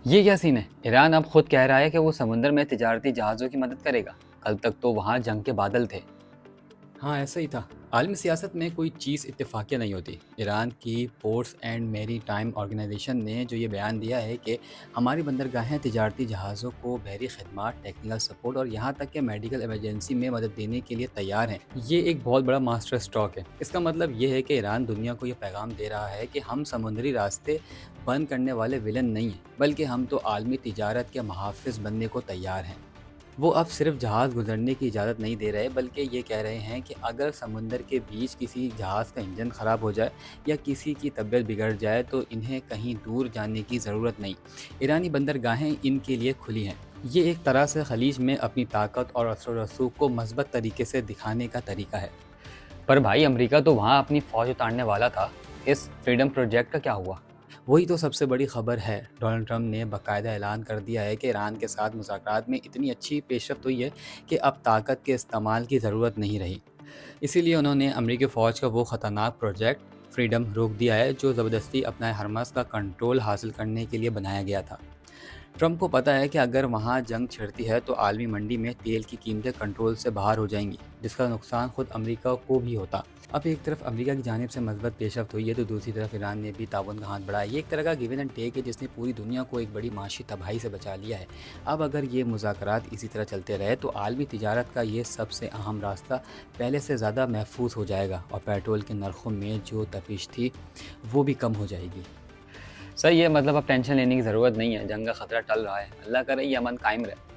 یہ کیا سین ہے؟ ایران اب خود کہہ رہا ہے کہ وہ سمندر میں تجارتی جہازوں کی مدد کرے گا۔ کل تک تو وہاں جنگ کے بادل تھے۔ ہاں ایسا ہی تھا۔ عالمی سیاست میں کوئی چیز اتفاقیہ نہیں ہوتی۔ ایران کی پورٹس اینڈ میری ٹائم آرگنائزیشن نے جو یہ بیان دیا ہے کہ ہماری بندرگاہیں تجارتی جہازوں کو بحری خدمات، ٹیکنیکل سپورٹ اور یہاں تک کہ میڈیکل ایمرجنسی میں مدد دینے کے لیے تیار ہیں، یہ ایک بہت بڑا ماسٹر اسٹروک ہے۔ اس کا مطلب یہ ہے کہ ایران دنیا کو یہ پیغام دے رہا ہے کہ ہم سمندری راستے بند کرنے والے ولن نہیں ہیں، بلکہ ہم تو عالمی تجارت کے محافظ بننے کو تیار ہیں۔ وہ اب صرف جہاز گزرنے کی اجازت نہیں دے رہے، بلکہ یہ کہہ رہے ہیں کہ اگر سمندر کے بیچ کسی جہاز کا انجن خراب ہو جائے یا کسی کی طبیعت بگڑ جائے تو انہیں کہیں دور جانے کی ضرورت نہیں، ایرانی بندرگاہیں ان کے لیے کھلی ہیں۔ یہ ایک طرح سے خلیج میں اپنی طاقت اور اثر و رسوخ کو مثبت طریقے سے دکھانے کا طریقہ ہے۔ پر بھائی، امریکہ تو وہاں اپنی فوج اتارنے والا تھا۔ اس فریڈم پروجیکٹ کا کیا ہوا؟ وہی تو سب سے بڑی خبر ہے۔ ڈونلڈ ٹرمپ نے باقاعدہ اعلان کر دیا ہے کہ ایران کے ساتھ مذاکرات میں اتنی اچھی پیش رفت ہوئی ہے کہ اب طاقت کے استعمال کی ضرورت نہیں رہی۔ اسی لیے انہوں نے امریکی فوج کا وہ خطرناک پروجیکٹ فریڈم روک دیا ہے جو زبردستی اپنا ہرمز کا کنٹرول حاصل کرنے کے لیے بنایا گیا تھا۔ ٹرمپ کو پتہ ہے کہ اگر وہاں جنگ چھڑتی ہے تو عالمی منڈی میں تیل کی قیمتیں کنٹرول سے باہر ہو جائیں گی، جس کا نقصان خود امریکہ کو بھی ہوتا۔ اب ایک طرف امریکہ کی جانب سے مثبت پیش رفت ہوئی ہے تو دوسری طرف ایران نے بھی تعاون کا ہاتھ بڑھایا۔ یہ ایک طرح کا گیون اینڈ ٹیک ہے جس نے پوری دنیا کو ایک بڑی معاشی تباہی سے بچا لیا ہے۔ اب اگر یہ مذاکرات اسی طرح چلتے رہے تو عالمی تجارت کا یہ سب سے اہم راستہ پہلے سے زیادہ محفوظ ہو جائے گا اور پیٹرول کے نرخوں میں جو تپش تھی وہ بھی کم ہو جائے گی۔ صحیح ہے، مطلب اب ٹینشن لینے کی ضرورت نہیں ہے، جنگ کا خطرہ ٹل رہا ہے۔ اللہ کرے یہ امن قائم رہے۔